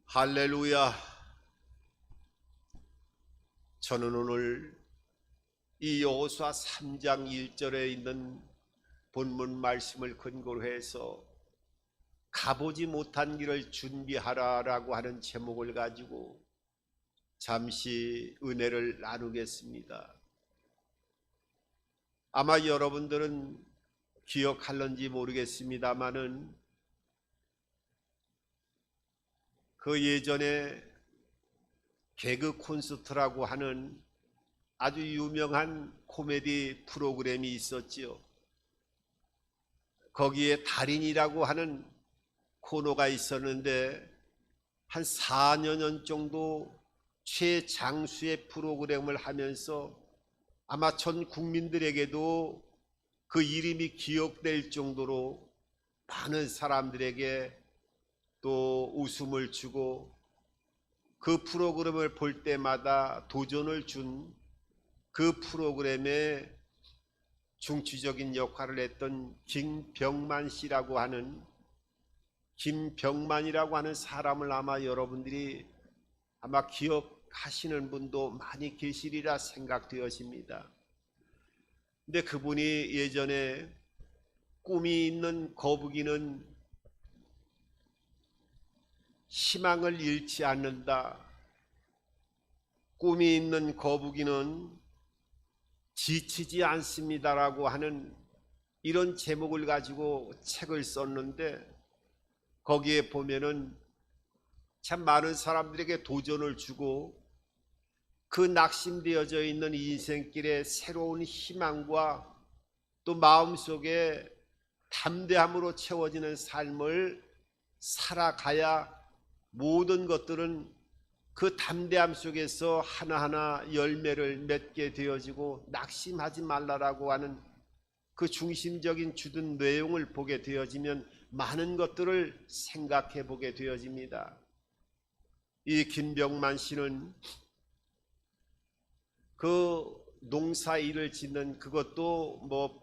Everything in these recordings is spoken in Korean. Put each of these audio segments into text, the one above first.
할렐루야. 저는 오늘 이 여호수아 3장 1절에 있는 본문 말씀을 근거로 해서 가보지 못한 길을 준비하라라고 하는 제목을 가지고 잠시 은혜를 나누겠습니다. 아마 여러분들은 기억할런지 모르겠습니다마는 그 예전에 개그 콘서트라고 하는 아주 유명한 코미디 프로그램이 있었지요. 거기에 달인이라고 하는 코너가 있었는데 한 4여 년 정도 최장수의 프로그램을 하면서 아마 전 국민들에게도 그 이름이 기억될 정도로 많은 사람들에게 또 웃음을 주고 그 프로그램을 볼 때마다 도전을 준 그 프로그램에 중추적인 역할을 했던 김병만이라고 하는 사람을 아마 여러분들이 아마 기억하시는 분도 많이 계시리라 생각되어집니다. 근데 그분이 예전에 꿈이 있는 거북이는 희망을 잃지 않는다. 꿈이 있는 거북이는 지치지 않습니다라고 하는 이런 제목을 가지고 책을 썼는데 거기에 보면은 참 많은 사람들에게 도전을 주고 그 낙심되어져 있는 인생길에 새로운 희망과 또 마음속에 담대함으로 채워지는 삶을 살아가야 모든 것들은 그 담대함 속에서 하나하나 열매를 맺게 되어지고 낙심하지 말라라고 하는 그 중심적인 주둔 내용을 보게 되어지면 많은 것들을 생각해 보게 되어집니다. 이 김병만 씨는 그 농사 일을 짓는 그것도 뭐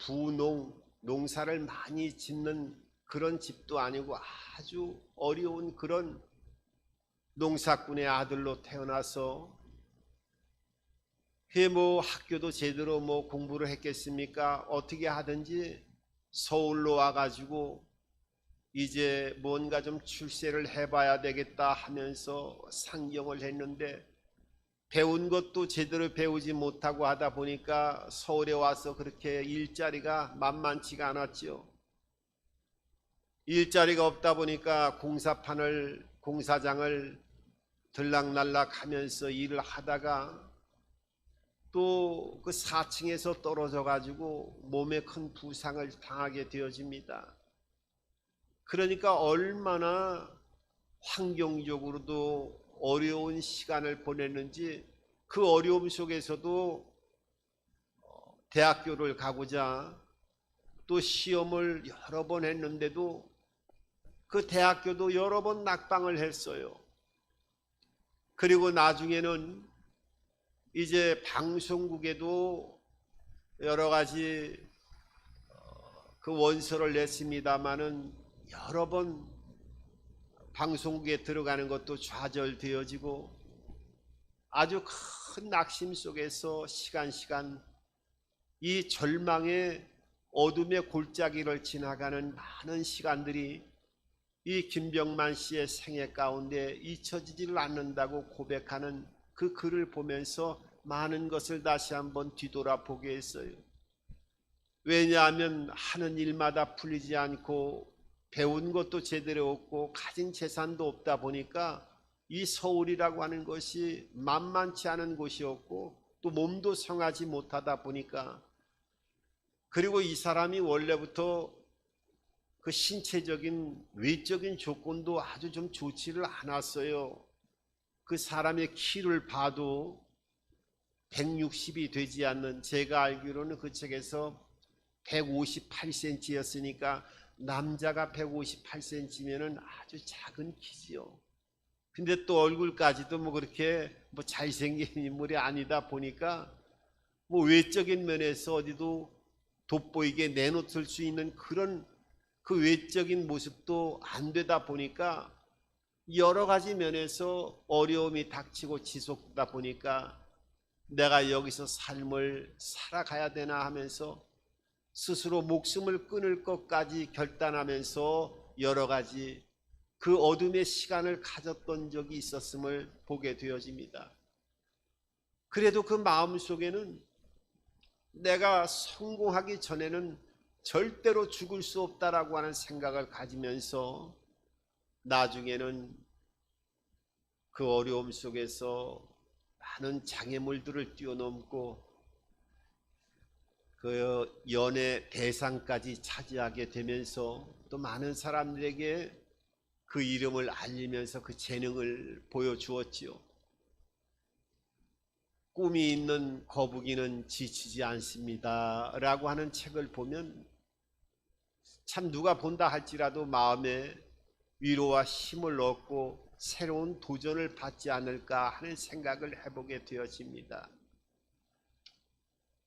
농사를 많이 짓는 그런 집도 아니고 아주 어려운 그런 농사꾼의 아들로 태어나서 학교도 제대로 공부를 했겠습니까? 어떻게 하든지 서울로 와가지고 이제 뭔가 좀 출세를 해봐야 되겠다 하면서 상경을 했는데 배운 것도 제대로 배우지 못하고 하다 보니까 서울에 와서 그렇게 일자리가 만만치가 않았죠. 일자리가 없다 보니까 공사장을 들락날락 하면서 일을 하다가 또 그 4층에서 떨어져 가지고 몸에 큰 부상을 당하게 되어집니다. 그러니까 얼마나 환경적으로도 어려운 시간을 보냈는지 그 어려움 속에서도 대학교를 가고자 또 시험을 여러 번 했는데도 그 대학교도 여러 번 낙방을 했어요. 그리고 나중에는 이제 방송국에도 여러 가지 그 원서를 냈습니다마는 여러 번 방송국에 들어가는 것도 좌절되어지고 아주 큰 낙심 속에서 시간 이 절망의 어둠의 골짜기를 지나가는 많은 시간들이 이 김병만 씨의 생애 가운데 잊혀지지를 않는다고 고백하는 그 글을 보면서 많은 것을 다시 한번 뒤돌아보게 했어요. 왜냐하면 하는 일마다 풀리지 않고 배운 것도 제대로 없고 가진 재산도 없다 보니까 이 서울이라고 하는 것이 만만치 않은 곳이었고 또 몸도 성하지 못하다 보니까 그리고 이 사람이 원래부터 그 신체적인 외적인 조건도 아주 좀 좋지를 않았어요. 그 사람의 키를 봐도 160이 되지 않는, 제가 알기로는 그 책에서 158cm였으니까 남자가 158cm면은 아주 작은 키지요. 근데 또 얼굴까지도 그렇게 잘생긴 인물이 아니다 보니까 외적인 면에서 어디도 돋보이게 내놓을 수 있는 그런 그 외적인 모습도 안 되다 보니까 여러 가지 면에서 어려움이 닥치고 지속되다 보니까 내가 여기서 삶을 살아가야 되나 하면서 스스로 목숨을 끊을 것까지 결단하면서 여러 가지 그 어둠의 시간을 가졌던 적이 있었음을 보게 되어집니다. 그래도 그 마음속에는 내가 성공하기 전에는 절대로 죽을 수 없다라고 하는 생각을 가지면서 나중에는 그 어려움 속에서 많은 장애물들을 뛰어넘고 그 연애 대상까지 차지하게 되면서 또 많은 사람들에게 그 이름을 알리면서 그 재능을 보여주었지요. 꿈이 있는 거북이는 지치지 않습니다 라고 하는 책을 보면 참 누가 본다 할지라도 마음에 위로와 힘을 얻고 새로운 도전을 받지 않을까 하는 생각을 해보게 되어집니다.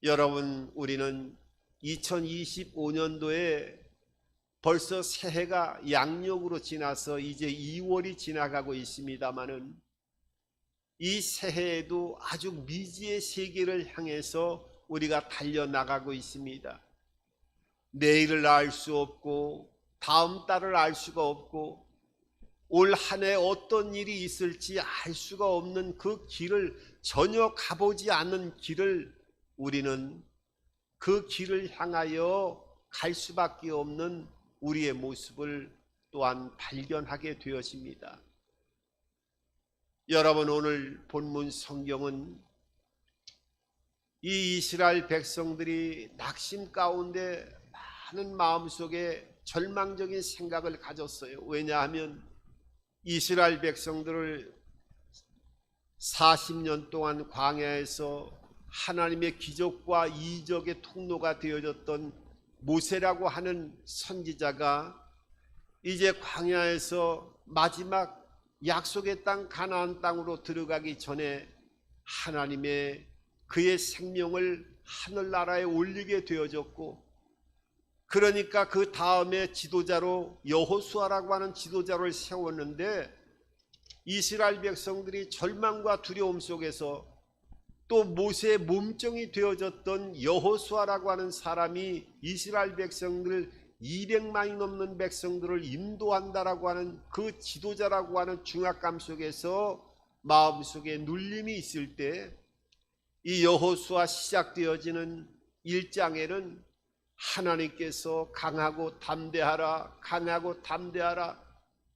여러분, 우리는 2025년도에 벌써 새해가 양력으로 지나서 이제 2월이 지나가고 있습니다마는 이 새해에도 아주 미지의 세계를 향해서 우리가 달려나가고 있습니다. 내일을 알 수 없고 다음 달을 알 수가 없고 올 한 해 어떤 일이 있을지 알 수가 없는 그 길을 전혀 가보지 않은 길을 우리는 그 길을 향하여 갈 수밖에 없는 우리의 모습을 또한 발견하게 되었습니다. 여러분, 오늘 본문 성경은 이 이스라엘 백성들이 낙심 가운데 많은 마음속에 절망적인 생각을 가졌어요. 왜냐하면 이스라엘 백성들을 40년 동안 광야에서 하나님의 기적과 이적의 통로가 되어졌던 모세라고 하는 선지자가 이제 광야에서 마지막 약속의 땅 가나안 땅으로 들어가기 전에 하나님의 그의 생명을 하늘나라에 올리게 되어졌고, 그러니까 그 다음에 지도자로 여호수아라고 하는 지도자를 세웠는데 이스라엘 백성들이 절망과 두려움 속에서 또 모세의 몸종이 되어졌던 여호수아라고 하는 사람이 이스라엘 백성들 200만이 넘는 백성들을 인도한다라고 하는 그 지도자라고 하는 중압감 속에서 마음속에 눌림이 있을 때 이 여호수아 시작되어지는 1장에는 하나님께서 강하고 담대하라, 강하고 담대하라,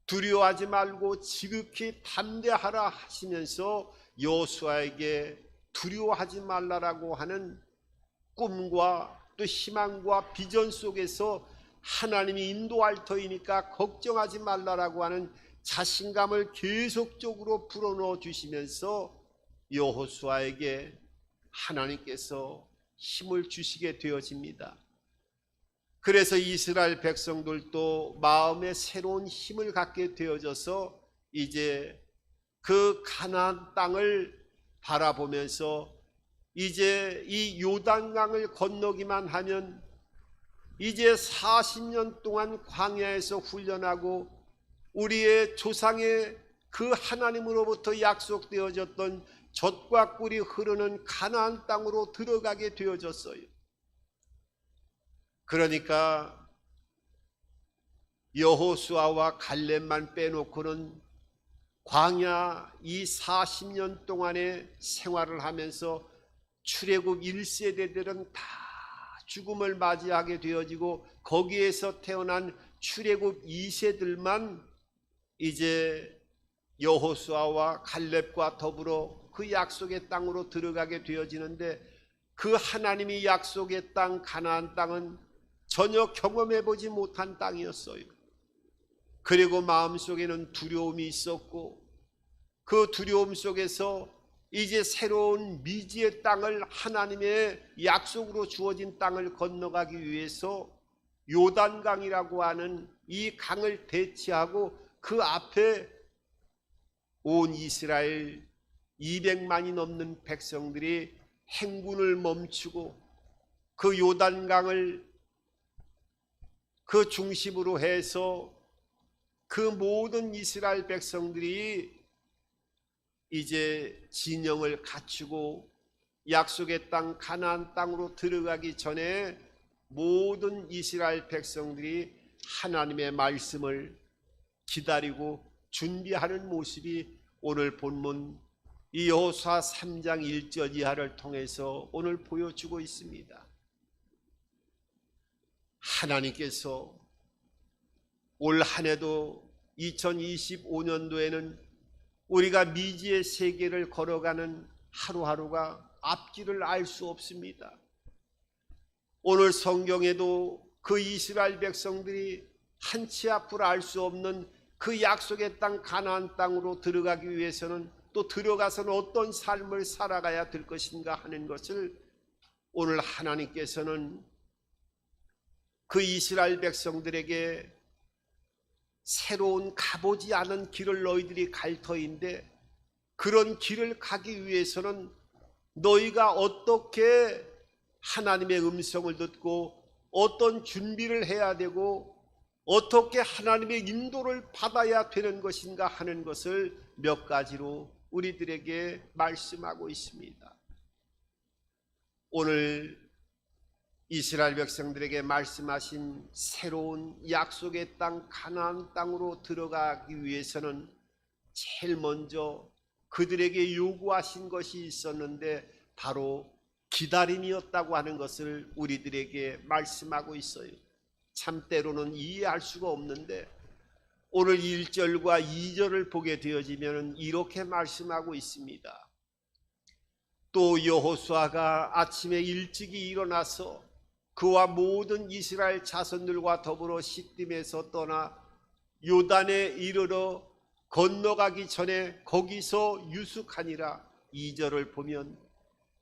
두려워하지 말고 지극히 담대하라 하시면서 여호수아에게 두려워하지 말라라고 하는 꿈과 또 희망과 비전 속에서 하나님이 인도할 터이니까 걱정하지 말라라고 하는 자신감을 계속적으로 불어넣어 주시면서 여호수아에게 하나님께서 힘을 주시게 되어집니다. 그래서 이스라엘 백성들도 마음에 새로운 힘을 갖게 되어져서 이제 그 가나안 땅을 바라보면서 이제 이 요단강을 건너기만 하면 이제 40년 동안 광야에서 훈련하고 우리의 조상의 그 하나님으로부터 약속되어졌던 젖과 꿀이 흐르는 가나안 땅으로 들어가게 되어졌어요. 그러니까 여호수아와 갈렙만 빼놓고는 광야 이 40년 동안의 생활을 하면서 출애굽 1세대들은 다 죽음을 맞이하게 되어지고 거기에서 태어난 출애굽 2세들만 이제 여호수아와 갈렙과 더불어 그 약속의 땅으로 들어가게 되어지는데 그 하나님이 약속의 땅 가나안 땅은 전혀 경험해 보지 못한 땅이었어요. 그리고 마음속에는 두려움이 있었고 그 두려움 속에서 이제 새로운 미지의 땅을 하나님의 약속으로 주어진 땅을 건너가기 위해서 요단강이라고 하는 이 강을 대치하고 그 앞에 온 이스라엘 200만이 넘는 백성들이 행군을 멈추고 그 요단강을 그 중심으로 해서 그 모든 이스라엘 백성들이 이제 진영을 갖추고 약속의 땅 가나안 땅으로 들어가기 전에 모든 이스라엘 백성들이 하나님의 말씀을 기다리고 준비하는 모습이 오늘 본문 이 여호수아 3장 1절 이하를 통해서 오늘 보여주고 있습니다. 하나님께서 올 한 해도 2025년도에는 우리가 미지의 세계를 걸어가는 하루하루가 앞길을 알 수 없습니다. 오늘 성경에도 그 이스라엘 백성들이 한치 앞을 알 수 없는 그 약속의 땅 가나안 땅으로 들어가기 위해서는 또 들어가서는 어떤 삶을 살아가야 될 것인가 하는 것을 오늘 하나님께서는 그 이스라엘 백성들에게 새로운 가보지 않은 길을 너희들이 갈 터인데 그런 길을 가기 위해서는 너희가 어떻게 하나님의 음성을 듣고 어떤 준비를 해야 되고 어떻게 하나님의 인도를 받아야 되는 것인가 하는 것을 몇 가지로 우리들에게 말씀하고 있습니다. 오늘 이스라엘 백성들에게 말씀하신 새로운 약속의 땅 가나안 땅으로 들어가기 위해서는 제일 먼저 그들에게 요구하신 것이 있었는데 바로 기다림이었다고 하는 것을 우리들에게 말씀하고 있어요. 참 때로는 이해할 수가 없는데 오늘 1절과 2절을 보게 되어지면 이렇게 말씀하고 있습니다. 또 여호수아가 아침에 일찍이 일어나서 그와 모든 이스라엘 자손들과 더불어 시딤에서 떠나 요단에 이르러 건너가기 전에 거기서 유숙하니라. 2절을 보면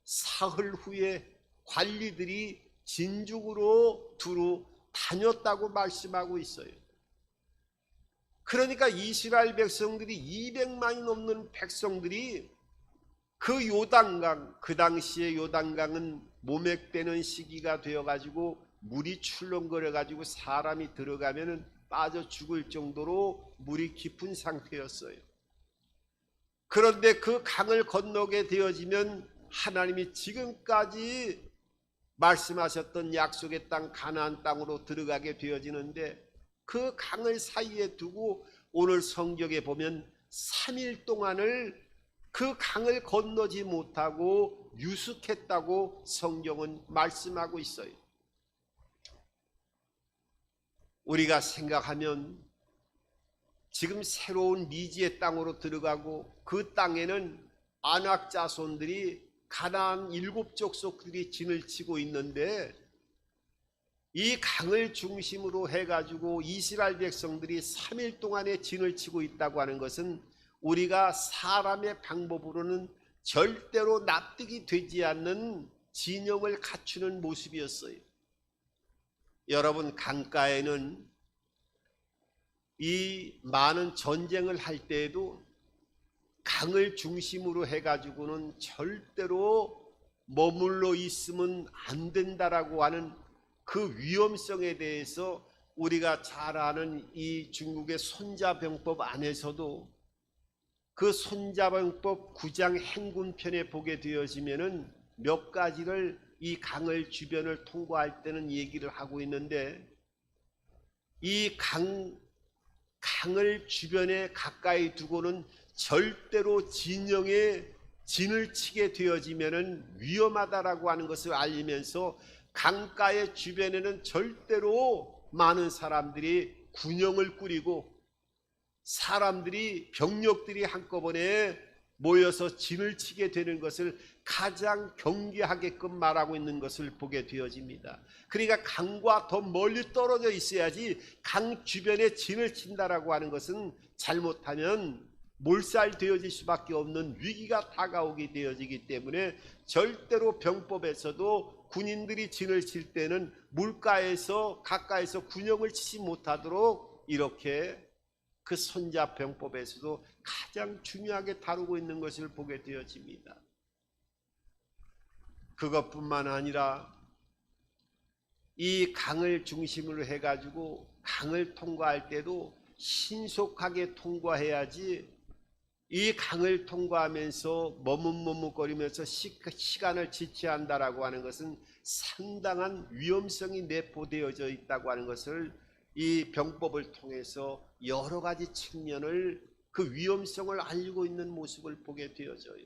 사흘 후에 관리들이 진죽으로 두루 다녔다고 말씀하고 있어요. 그러니까 이스라엘 백성들이 200만이 넘는 백성들이 그 요단강, 그 당시에 요단강은 모맥되는 시기가 되어가지고 물이 출렁거려가지고 사람이 들어가면 빠져 죽을 정도로 물이 깊은 상태였어요. 그런데 그 강을 건너게 되어지면 하나님이 지금까지 말씀하셨던 약속의 땅 가나안 땅으로 들어가게 되어지는데 그 강을 사이에 두고 오늘 성경에 보면 3일 동안을 그 강을 건너지 못하고 유숙했다고 성경은 말씀하고 있어요. 우리가 생각하면 지금 새로운 미지의 땅으로 들어가고 그 땅에는 아낙 자손들이 가나안 7족속들이 진을 치고 있는데 이 강을 중심으로 해가지고 이스라엘 백성들이 3일 동안에 진을 치고 있다고 하는 것은 우리가 사람의 방법으로는 절대로 납득이 되지 않는 진영을 갖추는 모습이었어요. 여러분, 강가에는 이 많은 전쟁을 할 때에도 강을 중심으로 해가지고는 절대로 머물러 있으면 안 된다라고 하는 그 위험성에 대해서 우리가 잘 아는 이 중국의 손자병법 안에서도 그 손자병법 9장 행군편에 보게 되어지면은 몇 가지를 이 강을 주변을 통과할 때는 얘기를 하고 있는데 이 강을 주변에 가까이 두고는 절대로 진영에 진을 치게 되어지면은 위험하다라고 하는 것을 알리면서 강가의 주변에는 절대로 많은 사람들이 군영을 꾸리고 사람들이 병력들이 한꺼번에 모여서 진을 치게 되는 것을 가장 경계하게끔 말하고 있는 것을 보게 되어집니다. 그러니까 강과 더 멀리 떨어져 있어야지 강 주변에 진을 친다라고 하는 것은 잘못하면 몰살되어질 수밖에 없는 위기가 다가오게 되어지기 때문에 절대로 병법에서도 군인들이 진을 칠 때는 물가에서 가까이서 군영을 치지 못하도록 이렇게 그 손자병법에서도 가장 중요하게 다루고 있는 것을 보게 되어집니다. 그것뿐만 아니라 이 강을 중심으로 해가지고 강을 통과할 때도 신속하게 통과해야지 이 강을 통과하면서 머뭇머뭇거리면서 시간을 지체한다라고 하는 것은 상당한 위험성이 내포되어져 있다고 하는 것을 이 병법을 통해서 여러 가지 측면을 그 위험성을 알고 있는 모습을 보게 되어져요.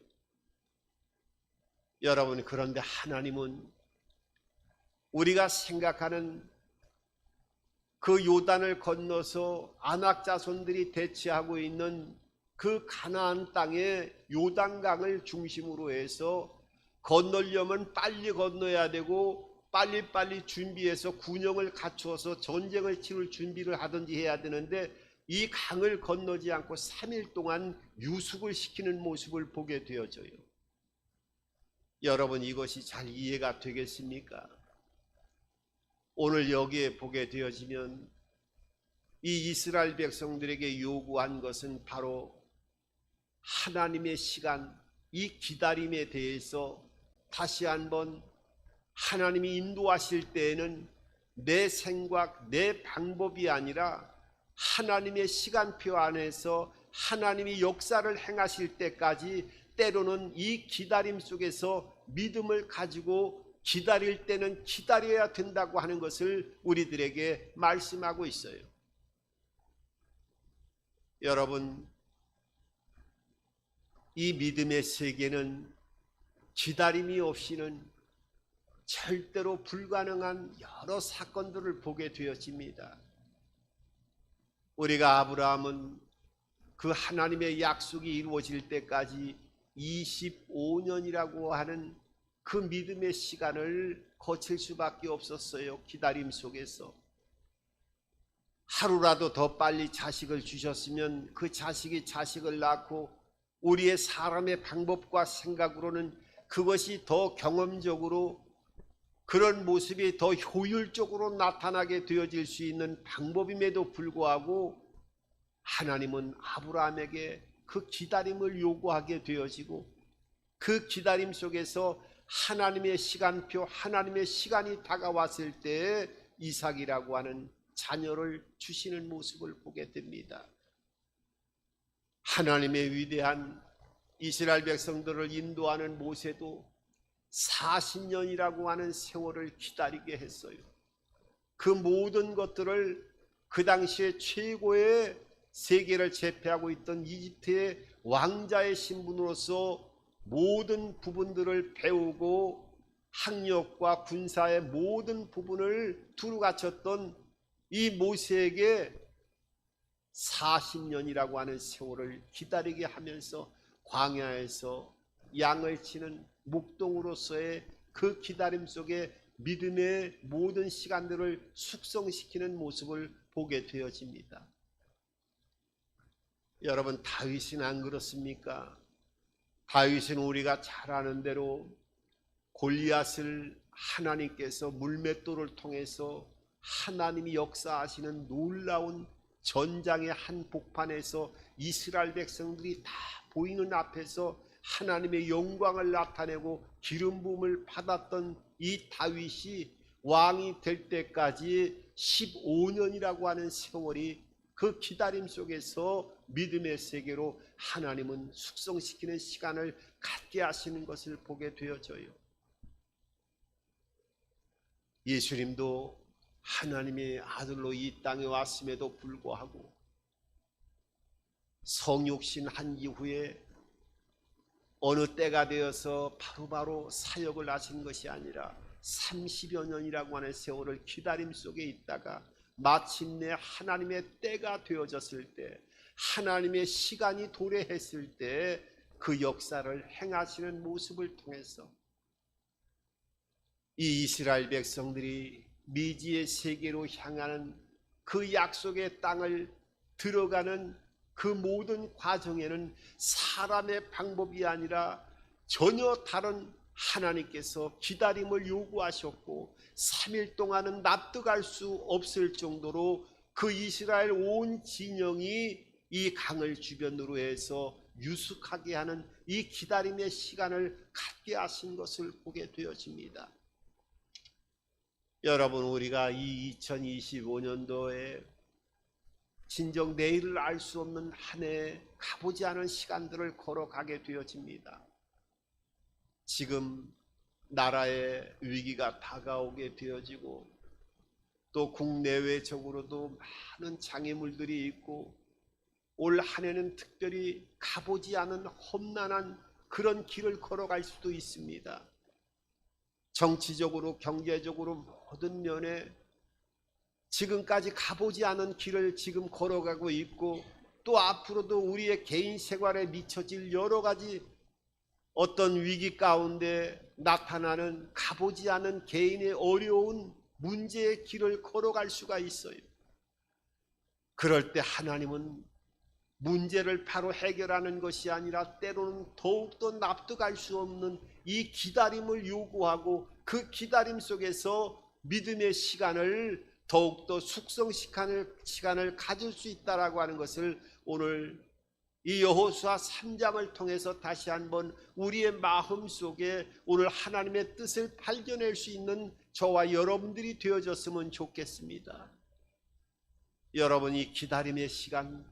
여러분, 그런데 하나님은 우리가 생각하는 그 요단을 건너서 아낙 자손들이 대치하고 있는 그 가나안 땅의 요단강을 중심으로 해서 건너려면 빨리 건너야 되고 빨리빨리 준비해서 군영을 갖추어서 전쟁을 치를 준비를 하든지 해야 되는데 이 강을 건너지 않고 3일 동안 유숙을 시키는 모습을 보게 되어져요. 여러분, 이것이 잘 이해가 되겠습니까? 오늘 여기에 보게 되어지면 이 이스라엘 백성들에게 요구한 것은 바로 하나님의 시간, 이 기다림에 대해서 다시 한번 하나님이 인도하실 때에는 내 생각, 내 방법이 아니라 하나님의 시간표 안에서 하나님이 역사를 행하실 때까지 때로는 이 기다림 속에서 믿음을 가지고 기다릴 때는 기다려야 된다고 하는 것을 우리들에게 말씀하고 있어요. 여러분, 이 믿음의 세계는 기다림이 없이는 절대로 불가능한 여러 사건들을 보게 되어집니다. 우리가 아브라함은 그 하나님의 약속이 이루어질 때까지 25년이라고 하는 그 믿음의 시간을 거칠 수밖에 없었어요. 기다림 속에서. 하루라도 더 빨리 자식을 주셨으면 그 자식이 자식을 낳고 우리의 사람의 방법과 생각으로는 그것이 더 경험적으로 그런 모습이 더 효율적으로 나타나게 되어질 수 있는 방법임에도 불구하고 하나님은 아브라함에게 그 기다림을 요구하게 되어지고 그 기다림 속에서 하나님의 시간표, 하나님의 시간이 다가왔을 때에 이삭이라고 하는 자녀를 주시는 모습을 보게 됩니다. 하나님의 위대한 이스라엘 백성들을 인도하는 모세도 40년이라고 하는 세월을 기다리게 했어요. 그 모든 것들을 그 당시에 최고의 세계를 제패하고 있던 이집트의 왕자의 신분으로서 모든 부분들을 배우고 학력과 군사의 모든 부분을 두루 갖췄던 이 모세에게 40년이라고 하는 세월을 기다리게 하면서 광야에서 양을 치는 목동으로서의 그 기다림 속에 믿음의 모든 시간들을 숙성시키는 모습을 보게 되어집니다. 여러분, 다윗은 안 그렇습니까? 다윗은 우리가 잘 아는 대로 골리앗을 하나님께서 물맷돌을 통해서 하나님이 역사하시는 놀라운 전장의 한 복판에서 이스라엘 백성들이 다 보이는 앞에서 하나님의 영광을 나타내고 기름 부음을 받았던 이 다윗이 왕이 될 때까지 15년이라고 하는 세월이 그 기다림 속에서 믿음의 세계로 하나님은 숙성시키는 시간을 갖게 하시는 것을 보게 되어져요. 예수님도 하나님의 아들로 이 땅에 왔음에도 불구하고 성육신 한 이후에 어느 때가 되어서 바로바로 사역을 하신 것이 아니라 30여 년이라고 하는 세월을 기다림 속에 있다가 마침내 하나님의 때가 되어졌을 때, 하나님의 시간이 도래했을 때 그 역사를 행하시는 모습을 통해서 이 이스라엘 백성들이 미지의 세계로 향하는 그 약속의 땅을 들어가는 그 모든 과정에는 사람의 방법이 아니라 전혀 다른 하나님께서 기다림을 요구하셨고 3일 동안은 납득할 수 없을 정도로 그 이스라엘 온 진영이 이 강을 주변으로 해서 유숙하게 하는 이 기다림의 시간을 갖게 하신 것을 보게 되어집니다. 여러분, 우리가 이 2025년도에 진정 내일을 알 수 없는 한 해 가보지 않은 시간들을 걸어가게 되어집니다. 지금 나라의 위기가 다가오게 되어지고 또 국내외적으로도 많은 장애물들이 있고 올 한 해는 특별히 가보지 않은 험난한 그런 길을 걸어갈 수도 있습니다. 정치적으로 경제적으로 모든 면에 지금까지 가보지 않은 길을 지금 걸어가고 있고 또 앞으로도 우리의 개인 생활에 미쳐질 여러 가지 어떤 위기 가운데 나타나는 가보지 않은 개인의 어려운 문제의 길을 걸어갈 수가 있어요. 그럴 때 하나님은 문제를 바로 해결하는 것이 아니라 때로는 더욱더 납득할 수 없는 이 기다림을 요구하고 그 기다림 속에서 믿음의 시간을 더욱더 숙성시키는 시간을 가질 수 있다라고 하는 것을 오늘 이 여호수아 3장을 통해서 다시 한번 우리의 마음 속에 오늘 하나님의 뜻을 발견할 수 있는 저와 여러분들이 되어졌으면 좋겠습니다. 여러분, 이 기다림의 시간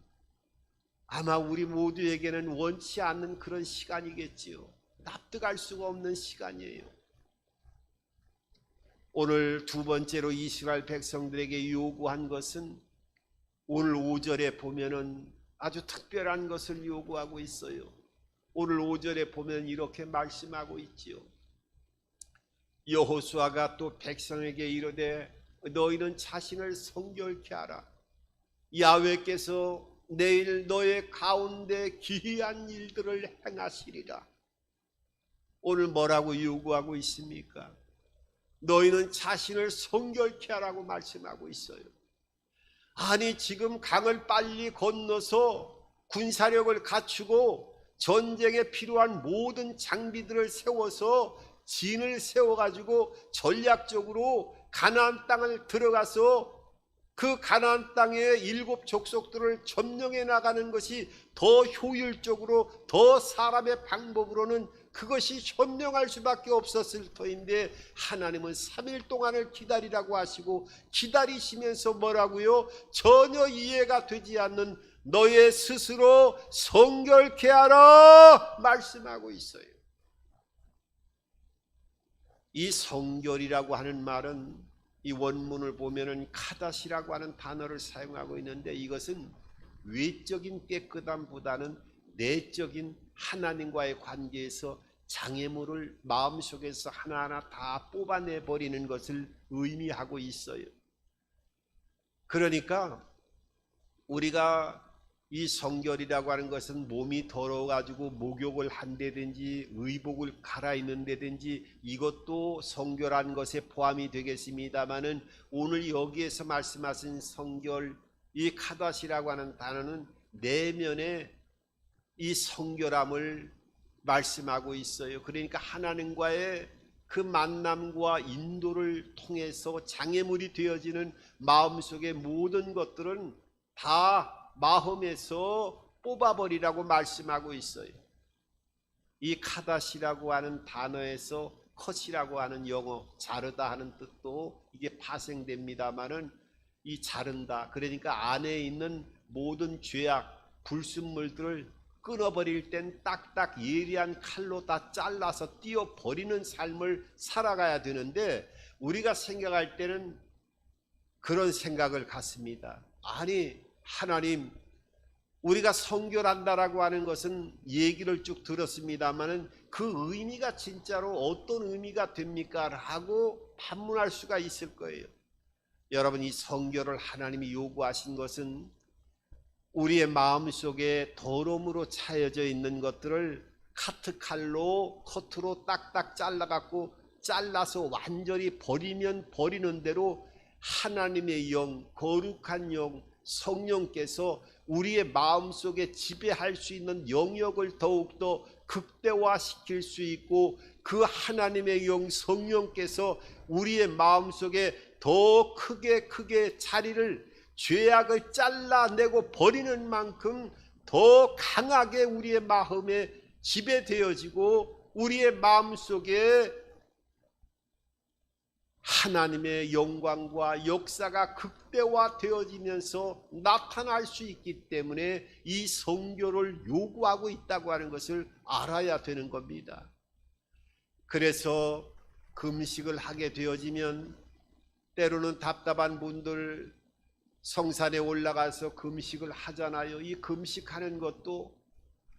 아마 우리 모두에게는 원치 않는 그런 시간이겠지요. 납득할 수가 없는 시간이에요. 오늘 두 번째로 이스라엘 백성들에게 요구한 것은 오늘 5절에 보면은 아주 특별한 것을 요구하고 있어요. 오늘 5절에 보면 이렇게 말씀하고 있지요. 여호수아가 또 백성에게 이르되 너희는 자신을 성결케 하라. 야훼께서 내일 너의 가운데 기이한 일들을 행하시리라. 오늘 뭐라고 요구하고 있습니까? 너희는 자신을 성결케 하라고 말씀하고 있어요. 아니, 지금 강을 빨리 건너서 군사력을 갖추고 전쟁에 필요한 모든 장비들을 세워서 진을 세워가지고 전략적으로 가나안 땅을 들어가서 그 가나안 땅의 7 족속들을 점령해 나가는 것이 더 효율적으로 더 사람의 방법으로는 그것이 현명할 수밖에 없었을 터인데 하나님은 3일 동안을 기다리라고 하시고 기다리시면서 뭐라고요? 전혀 이해가 되지 않는 너의 스스로 성결케 하라 말씀하고 있어요. 이 성결이라고 하는 말은 이 원문을 보면은 카다시라고 하는 단어를 사용하고 있는데 이것은 외적인 깨끗함보다는 내적인 하나님과의 관계에서 장애물을 마음속에서 하나하나 다 뽑아내 버리는 것을 의미하고 있어요. 그러니까 우리가 이 성결이라고 하는 것은 몸이 더러워가지고 목욕을 한다든지 의복을 갈아입는다든지 이것도 성결한 것에 포함이 되겠습니다마는 오늘 여기에서 말씀하신 성결, 이 카다시라고 하는 단어는 내면의 이 성결함을 말씀하고 있어요. 그러니까 하나님과의 그 만남과 인도를 통해서 장애물이 되어지는 마음속의 모든 것들은 다 마음에서 뽑아버리라고 말씀하고 있어요. 이 카다시라고 하는 단어에서 컷이라고 하는 영어 자르다 하는 뜻도 이게 파생됩니다마는 이 자른다, 그러니까 안에 있는 모든 죄악 불순물들을 끊어버릴 땐 딱딱 예리한 칼로 다 잘라서 띄어버리는 삶을 살아가야 되는데 우리가 생각할 때는 그런 생각을 갖습니다. 아니, 하나님, 우리가 성결한다라고 하는 것은 얘기를 쭉 들었습니다마는 그 의미가 진짜로 어떤 의미가 됩니까? 라고 반문할 수가 있을 거예요. 여러분, 이 성결을 하나님이 요구하신 것은 우리의 마음속에 더러움으로 차여져 있는 것들을 카트칼로 커트로 딱딱 잘라갖고 잘라서 완전히 버리면 버리는 대로 하나님의 영, 거룩한 영, 성령께서 우리의 마음속에 지배할 수 있는 영역을 더욱더 극대화시킬 수 있고 그 하나님의 영, 성령께서 우리의 마음속에 더 크게 자리를 죄악을 잘라내고 버리는 만큼 더 강하게 우리의 마음에 지배되어지고 우리의 마음속에 하나님의 영광과 역사가 극대화되어지면서 나타날 수 있기 때문에 이 성교를 요구하고 있다고 하는 것을 알아야 되는 겁니다. 그래서 금식을 하게 되어지면 때로는 답답한 분들 성산에 올라가서 금식을 하잖아요. 이 금식하는 것도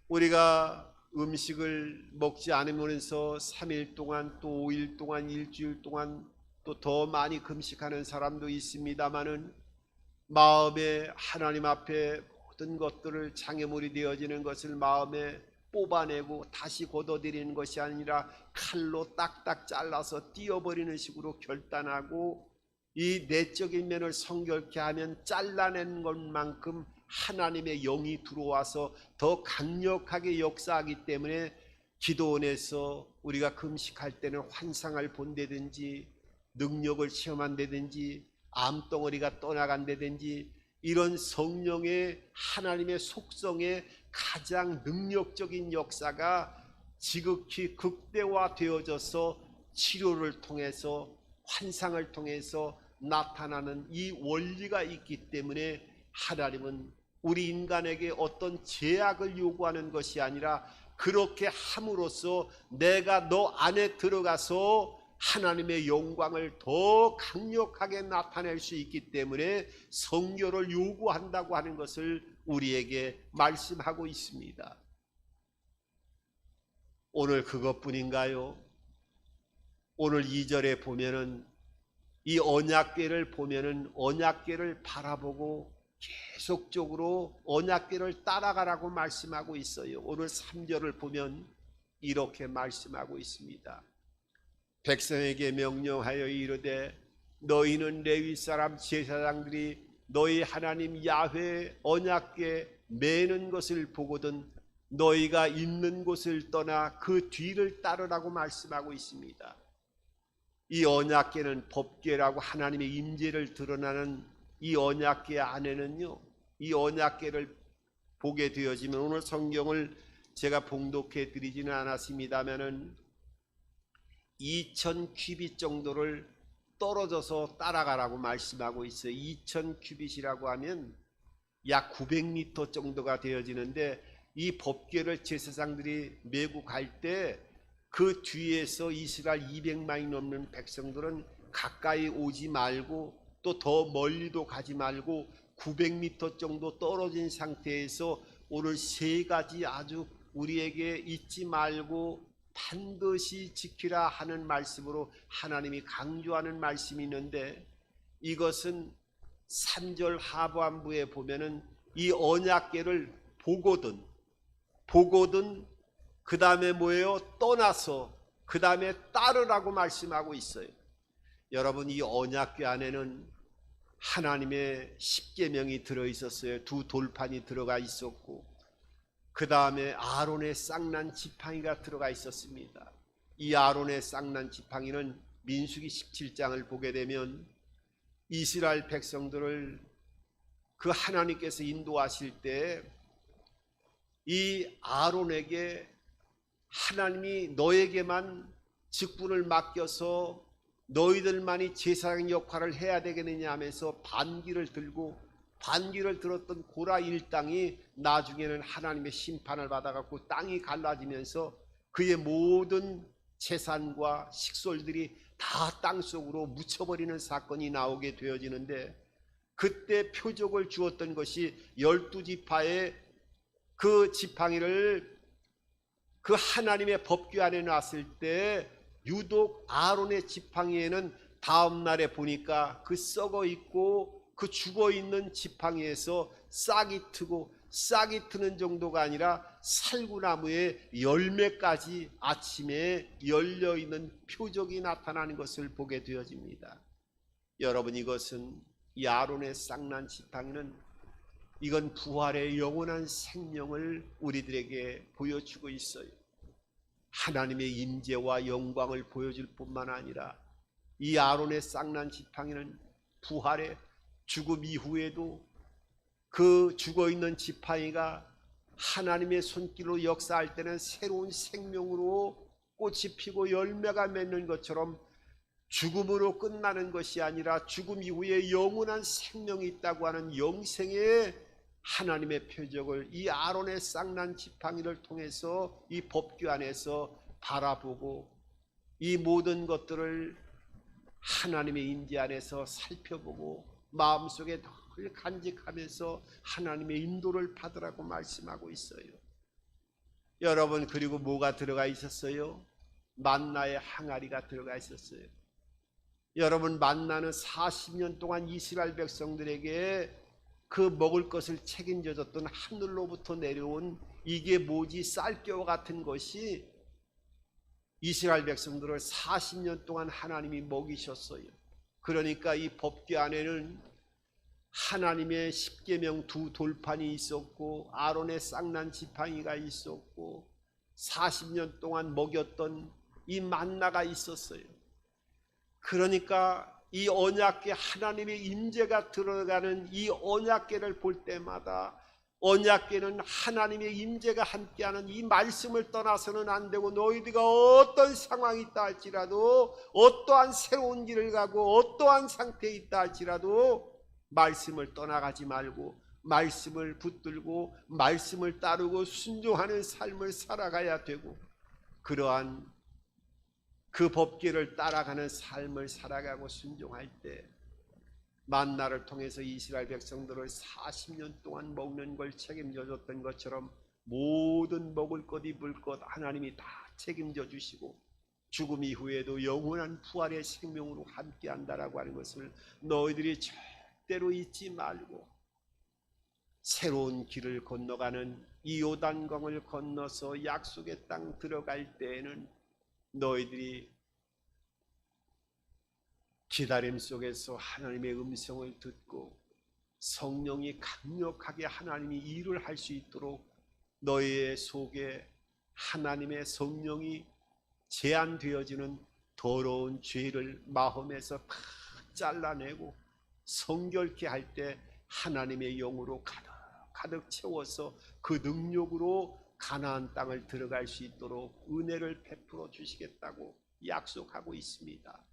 우리가 음식을 먹지 않으면서 3일 동안 또 5일 동안 일주일 동안 또 더 많이 금식하는 사람도 있습니다마는 마음에 하나님 앞에 모든 것들을 장애물이 되어지는 것을 마음에 뽑아내고 다시 걷어들이는 것이 아니라 칼로 딱딱 잘라서 띄어버리는 식으로 결단하고 이 내적인 면을 성결케 하면 잘라낸 것만큼 하나님의 영이 들어와서 더 강력하게 역사하기 때문에 기도원에서 우리가 금식할 때는 환상을 본다든지 능력을 체험한다든지 암덩어리가 떠나간다든지 이런 성령의 하나님의 속성의 가장 능력적인 역사가 지극히 극대화되어져서 치료를 통해서 환상을 통해서 나타나는 이 원리가 있기 때문에 하나님은 우리 인간에게 어떤 제약을 요구하는 것이 아니라 그렇게 함으로써 내가 너 안에 들어가서 하나님의 영광을 더 강력하게 나타낼 수 있기 때문에 성교를 요구한다고 하는 것을 우리에게 말씀하고 있습니다. 오늘 그것뿐인가요? 오늘 2절에 보면은 이 언약궤를 보면은 언약궤를 바라보고 계속적으로 언약궤를 따라가라고 말씀하고 있어요. 오늘 3절을 보면 이렇게 말씀하고 있습니다. 백성에게 명령하여 이르되 너희는 레위 사람 제사장들이 너희 하나님 야훼 언약궤 매는 것을 보거든 너희가 있는 곳을 떠나 그 뒤를 따르라고 말씀하고 있습니다. 이 언약궤는 법궤라고 하나님의 임재를 드러나는 이 언약궤 안에는요, 이 언약궤를 보게 되어지면 오늘 성경을 제가 봉독해 드리지는 않았습니다만은 2000 큐빗 정도를 떨어져서 따라가라고 말씀하고 있어요. 2000 큐빗이라고 하면 약 900m 정도가 되어지는데 이 법궤를 제사장들이 메고 갈 때 그 뒤에서 이스라엘 200만이 넘는 백성들은 가까이 오지 말고 또 더 멀리도 가지 말고 900m 정도 떨어진 상태에서 오늘 세 가지 아주 우리에게 잊지 말고 반드시 지키라 하는 말씀으로 하나님이 강조하는 말씀이 있는데 이것은 3절 하반부에 보면은 이 언약궤를 보거든 그 다음에 뭐예요? 떠나서 그 다음에 따르라고 말씀하고 있어요. 여러분 이 언약궤 안에는 하나님의 십계명이 들어있었어요. 두 돌판이 들어가 있었고 그 다음에 아론의 쌍난 지팡이가 들어가 있었습니다. 이 아론의 쌍난 지팡이는 민수기 17장을 보게 되면 이스라엘 백성들을 그 하나님께서 인도하실 때 이 아론에게 하나님이 너에게만 직분을 맡겨서 너희들만이 제사장 역할을 해야 되겠느냐 하면서 반기를 들었던 고라 일당이 나중에는 하나님의 심판을 받아갖고 땅이 갈라지면서 그의 모든 재산과 식솔들이 다 땅속으로 묻혀버리는 사건이 나오게 되어지는데 그때 표적을 주었던 것이 12지파의 그 지팡이를 그 하나님의 법궤 안에 놨을 때 유독 아론의 지팡이에는 다음 날에 보니까 그 썩어 있고 그 죽어 있는 지팡이에서 싹이 트는 정도가 아니라 살구나무에 열매까지 아침에 열려 있는 표적이 나타나는 것을 보게 되어집니다. 여러분 이것은 이 아론의 쌍난 지팡이는 이건 부활의 영원한 생명을 우리들에게 보여주고 있어요. 하나님의 임재와 영광을 보여줄 뿐만 아니라 이 아론의 쌍난 지팡이는 부활의 죽음 이후에도 그 죽어있는 지팡이가 하나님의 손길로 역사할 때는 새로운 생명으로 꽃이 피고 열매가 맺는 것처럼 죽음으로 끝나는 것이 아니라 죽음 이후에 영원한 생명이 있다고 하는 영생의 하나님의 표적을 이 아론의 쌍난 지팡이를 통해서 이 법궤 안에서 바라보고 이 모든 것들을 하나님의 임재 안에서 살펴보고 마음속에 늘 간직하면서 하나님의 인도를 받으라고 말씀하고 있어요. 여러분, 그리고 뭐가 들어가 있었어요? 만나의 항아리가 들어가 있었어요. 여러분, 만나는 40년 동안 이스라엘 백성들에게 그 먹을 것을 책임져 줬던 하늘로부터 내려온 이게 뭐지? 쌀겨와 같은 것이 이스라엘 백성들을 40년 동안 하나님이 먹이셨어요. 그러니까 이 법궤 안에는 하나님의 십계명 두 돌판이 있었고 아론의 쌍난 지팡이가 있었고 40년 동안 먹였던 이 만나가 있었어요. 그러니까 이 언약궤, 하나님의 임재가 들어가는 이 언약궤를 볼 때마다 언약궤는 하나님의 임재가 함께하는 이 말씀을 떠나서는 안 되고, 너희들과 어떤 상황이 있다 할지라도, 어떠한 새로운 길을 가고 어떠한 상태에 있다 할지라도 말씀을 떠나가지 말고 말씀을 붙들고 말씀을 따르고 순종하는 삶을 살아가야 되고, 그러한 그 법궤를 따라가는 삶을 살아가고 순종할 때 만나를 통해서 이스라엘 백성들을 40년 동안 먹는 걸 책임져 줬던 것처럼 모든 먹을 것 입을 것 하나님이 다 책임져 주시고 죽음 이후에도 영원한 부활의 생명으로 함께 한다라고 하는 것을 너희들이 절대로 잊지 말고, 새로운 길을 건너가는 이 요단강을 건너서 약속의 땅 들어갈 때에는 너희들이 기다림 속에서 하나님의 음성을 듣고 성령이 강력하게 하나님이 일을 할 수 있도록 너희의 속에 하나님의 성령이 제한되어지는 더러운 죄를 마음에서 다 잘라내고 성결케 할 때 하나님의 영으로 가득 채워서 그 능력으로 가나안 땅을 들어갈 수 있도록 은혜를 베풀어 주시겠다고 약속하고 있습니다.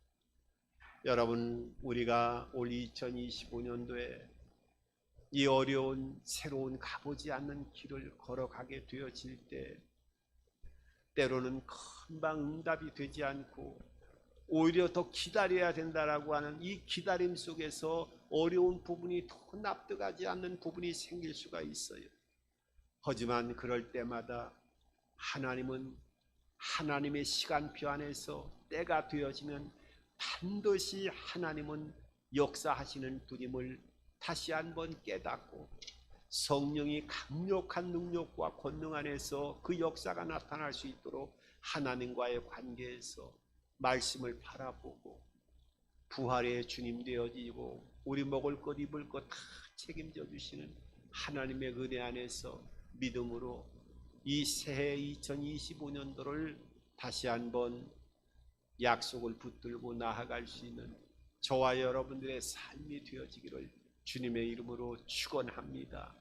여러분, 우리가 올 2025년도에 이 어려운 새로운 가보지 않는 길을 걸어가게 되어질 때 때로는 금방 응답이 되지 않고 오히려 더 기다려야 된다라고 하는 이 기다림 속에서 어려운 부분이 더 납득하지 않는 부분이 생길 수가 있어요. 하지만 그럴 때마다 하나님은 하나님의 시간표 안에서 때가 되어지면 반드시 하나님은 역사하시는 분임을 다시 한번 깨닫고 성령이 강력한 능력과 권능 안에서 그 역사가 나타날 수 있도록 하나님과의 관계에서 말씀을 바라보고 부활의 주님 되어지고 우리 먹을 것 입을 것 다 책임져 주시는 하나님의 은혜 안에서 믿음으로 이 새해 2025년도를 다시 한번 약속을 붙들고 나아갈 수 있는 저와 여러분들의 삶이 되어지기를 주님의 이름으로 축원합니다.